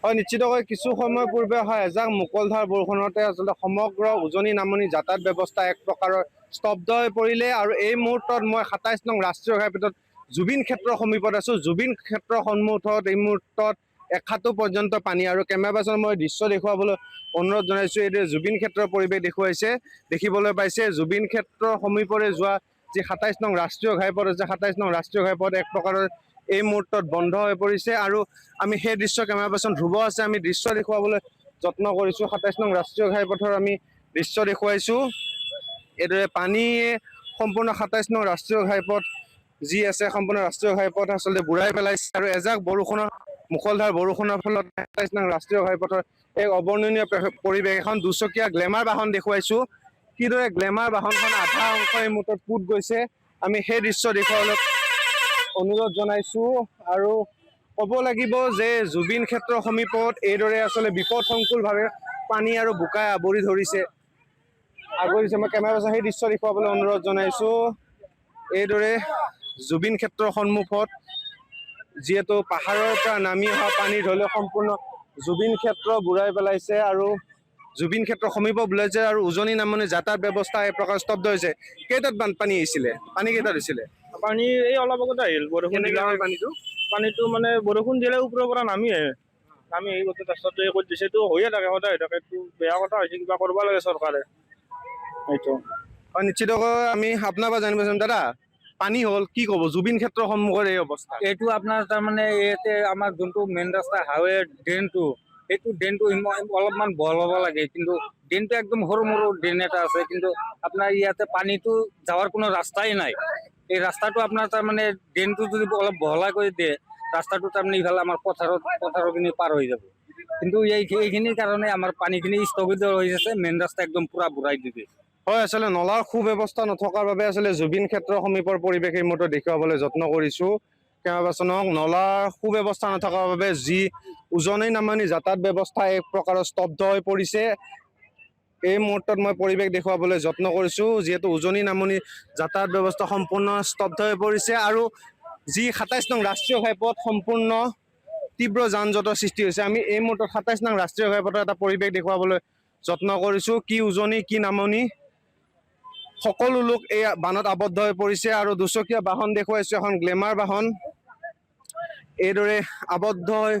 হয় নিশ্চিতকৈ কিছু সময় পূৰ্বে হয় এজাক মুকলধাৰ বৰষুণতে আচলতে সমগ্ৰ উজনি নামনি যাতায়াত ব্যৱস্থা এক প্ৰকাৰৰ স্তব্ধ হৈ পৰিলে আৰু এই মুহূৰ্তত মই ২৭ নং ৰাষ্ট্ৰীয় ঘাইপথত জুবিন ক্ষেত্ৰৰ সমীপত আছো। জুবিন ক্ষেত্ৰৰ সন্মুখত এই মুহূৰ্তত এখাটো পৰ্যন্ত পানী আৰু কেমেৰা পাৰ্চন মই দৃশ্য দেখুৱাবলৈ অনুৰোধ জনাইছো। এইদৰে জুবিন ক্ষেত্ৰৰ পৰিৱেশ দেখুৱাইছে দেখিবলৈ পাইছে। জুবিন ক্ষেত্ৰৰ সমীপৰে যোৱা যি ২৭ নং ৰাষ্ট্ৰীয় ঘাইপথ আছে ২৭ নং ৰাষ্ট্ৰীয় ঘাইপথ এক প্ৰকাৰৰ এই মুহূৰ্তত বন্ধ হৈ পৰিছে আৰু আমি সেই দৃশ্য কেমেৰা পাৰ্চন ধ্ৰুৱ আছে আমি দৃশ্য দেখুৱাবলৈ যত্ন কৰিছো। ২৭ নং ৰাষ্ট্ৰীয় ঘাইপথৰ আমি দৃশ্য দেখুৱাইছো। এইদৰে পানীয়ে সম্পূৰ্ণ ২৭ নং ৰাষ্ট্ৰীয় ঘাইপথ যি আছে সম্পূৰ্ণ ৰাষ্ট্ৰীয় ঘাইপথ আচলতে বুৰাই পেলাইছে আৰু এজাক বৰষুণৰ মুকলধাৰ বৰষুণৰ ফলত ২৭ নং ৰাষ্ট্ৰীয় ঘাইপথৰ এক অবৰ্ণনীয় পৰিৱেশ। এখন দুচকীয়া গ্লেমাৰ বাহন দেখুৱাইছো। কিদৰে গ্লেমাৰ বাহনখন আধা অংশ এই মুহূৰ্তত পুত গৈছে আমি সেই দৃশ্য দেখুৱাবলৈ অনুৰোধ জনাইছো আৰু ক'ব লাগিব যে জুবিন ক্ষেত্ৰৰ সমীপত এইদৰে আচলতে বিপদসংকুলভাৱে পানী আৰু বোকাই আৱৰি ধৰিছে। মই কেমেৰা পাৰ্চন সেই দৃশ্য দেখুৱাবলৈ অনুৰোধ জনাইছো। এইদৰে জুবিন ক্ষেত্ৰৰ সন্মুখত যিহেতু পাহাৰৰ পৰা নামি অহা পানী ধৰিলে সম্পূৰ্ণ জুবিন ক্ষেত্ৰ বুৰাই পেলাইছে আৰু জুবিন ক্ষেত্ৰ সমীপ বুলাইছে আৰু উজনি নামনি যাতায়াত ব্যৱস্থা এক প্ৰকাৰ স্তব্ধ হৈছে। কেইটাত বানপানী আহিছিলে? পানী কেইটাত হৈছিলে? পানী এই অলপ আগতে আহিল বৰষুণ দিলে। পানীটো মানে বৰষুণ দিলে ওপৰৰ পৰা নামি আহি গোটেই ৰাস্তাটো কৰি দিছে। এইটো হৈয়ে থাকে সদায় হৈ থাকে। এইটো বেয়া কথা হৈছে, কিবা কৰিব লাগে চৰকাৰে। এইটো হয় নিশ্চিতকৈ আমি আপোনাৰ পৰা জানিব বিচাৰিম দাদা পানী হ'ল কি ক'ব জুবিন ক্ষেত্ৰৰ সন্মুখৰ এই অৱস্থা? এইটো আপোনাৰ তাৰমানে ইয়াতে আমাৰ যোনটো মেইন ৰাস্তা হাইৱে ড্ৰেইনটো সেইটো ড্ৰেইনটো অলপমান বহল হ'ব লাগে, কিন্তু ড্ৰেইনটো একদম সৰু সৰু ড্ৰেইন এটা আছে, কিন্তু আপোনাৰ ইয়াতে পানীটো যাৱাৰ কোনো ৰাস্তাই নাই। এই ৰাস্তাটো আপোনাৰ তাৰমানে ড্ৰেইনটো যদি অলপ বহলাই কৰি দিয়ে ৰাস্তাটো তাৰমানে ইফালে আমাৰ পথাৰখিনি পাৰ হৈ যাব, কিন্তু এইখিনিৰ কাৰণে আমাৰ পানীখিনি স্থগিত হৈ আছে। মেইন ৰাস্তা একদম পুৰা বুৰাই দিছে। হয় আচলতে নলাৰ সুব্যৱস্থা নথকাৰ বাবে আচলতে জুবিন ক্ষেত্ৰৰ সমীপৰ পৰিৱেশ এই মুহূৰ্তত দেখুৱাবলৈ যত্ন কৰিছো কেমেৰা পাৰ্চনক। নলাৰ সুব্যৱস্থা নথকাৰ বাবে যি উজনি নামনি যাতায়াত ব্যৱস্থা এক প্ৰকাৰৰ স্তব্ধ হৈ পৰিছে। এই মুহূৰ্তত মই পৰিৱেশ দেখুৱাবলৈ যত্ন কৰিছো যিহেতু উজনি নামনি যাতায়াত ব্যৱস্থা সম্পূৰ্ণ স্তব্ধ হৈ পৰিছে আৰু যি ২৭ নং ৰাষ্ট্ৰীয় ঘাইপথ সম্পূৰ্ণ তীব্ৰ যান জঁটৰ সৃষ্টি হৈছে। আমি এই মুহূৰ্তত ২৭ নং ৰাষ্ট্ৰীয় ঘাইপথৰ এটা পৰিৱেশ দেখুৱাবলৈ যত্ন কৰিছো। কি উজনি কি নামনি সকলো লোক এই বানত আবদ্ধ হৈ পৰিছে আৰু দুচকীয়া বাহন দেখুৱাইছো এখন গ্লেমাৰ বাহন এইদৰে আবদ্ধ হৈ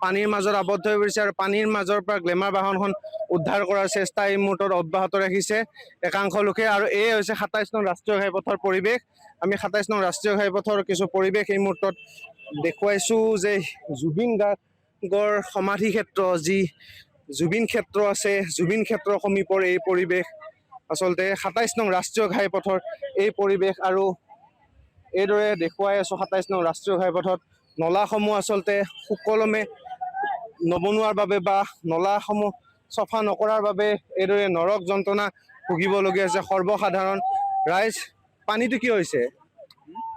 পানীৰ মাজত আবদ্ধ হৈ পৰিছে আৰু পানীৰ মাজৰ পৰা গ্লেমাৰ বাহনখন উদ্ধাৰ কৰাৰ চেষ্টা এই মুহূৰ্তত অব্যাহত ৰাখিছে একাংশ লোকে। আৰু এই হৈছে ২৭ নং ৰাষ্ট্ৰীয় ঘাইপথৰ পৰিৱেশ। আমি ২৭ নং ৰাষ্ট্ৰীয় ঘাইপথৰ কিছু পৰিৱেশ এই মুহূৰ্তত দেখুৱাইছো যে জুবিন গাৰ্গৰ সমাধি ক্ষেত্ৰ যি জুবিন ক্ষেত্ৰ আছে জুবিন ক্ষেত্ৰৰ সমীপৰ এই পৰিৱেশ আচলতে ২৭ নং ৰাষ্ট্ৰীয় ঘাইপথৰ এই পৰিৱেশ আৰু এইদৰে দেখুৱাই আছো ২৭ নং ৰাষ্ট্ৰীয় ঘাইপথত নলাসমূহ আচলতে সুকলমে নবনোৱাৰ বাবে বা নলাসমূহ চফা নকৰাৰ বাবে এইদৰে নৰক যন্ত্ৰণা ভুগিবলগীয়া হৈছে সৰ্বসাধাৰণ ৰাইজ। পানীটো কি হৈছে?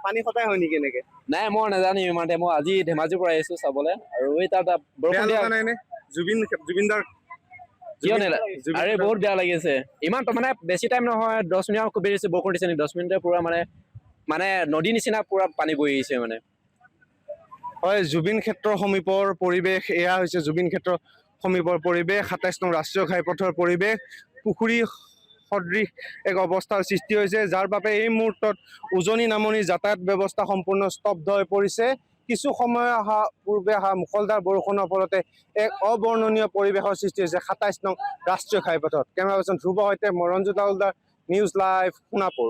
পানী সদায় হয় নেকি এনেকে? নাই মই নাজানো ইমানতে। মই আজি ধেমাজিৰ পৰা আহিছো চাবলৈ আৰু এই তাত বৰষুণ দিয়া নাই নে জুবিনদাৰ আৰে বহুত বেয়া লাগিছে। ইমান মানে বেছি টাইম নহয় 10 মিনিট খুব বেছি বৰষুণ দিছে নেকি 10 মিনিটে পুৰা মানে নদী নিচিনা পুৰা পানী বৈ আহিছে মানে। হয় জুবিন ক্ষেত্ৰৰ সমীপৰ পৰিৱেশ এয়া হৈছে জুবিন ক্ষেত্ৰৰ সমীপৰ পৰিৱেশ ২৭ নং ৰাষ্ট্ৰীয় ঘাইপথৰ পৰিৱেশ। পুখুৰী সদৃশ এক অৱস্থাৰ সৃষ্টি হৈছে যাৰ বাবে এই মুহূৰ্তত উজনি নামনি যাতায়াত ব্যৱস্থা সম্পূৰ্ণ স্তব্ধ হৈ পৰিছে। কিছু সময় পূৰ্বে মুকলধাৰ বৰষুণৰ ফলতে এক অবৰ্ণনীয় পৰিৱেশৰ সৃষ্টি হৈছে ২৭ নং ৰাষ্ট্ৰীয় ঘাইপথত। কেমেৰা পাৰ্চন ধ্ৰুৱৰ সৈতে মই ৰঞ্জিত হাওলদাৰ, নিউজ লাইভ সোণাপুৰ।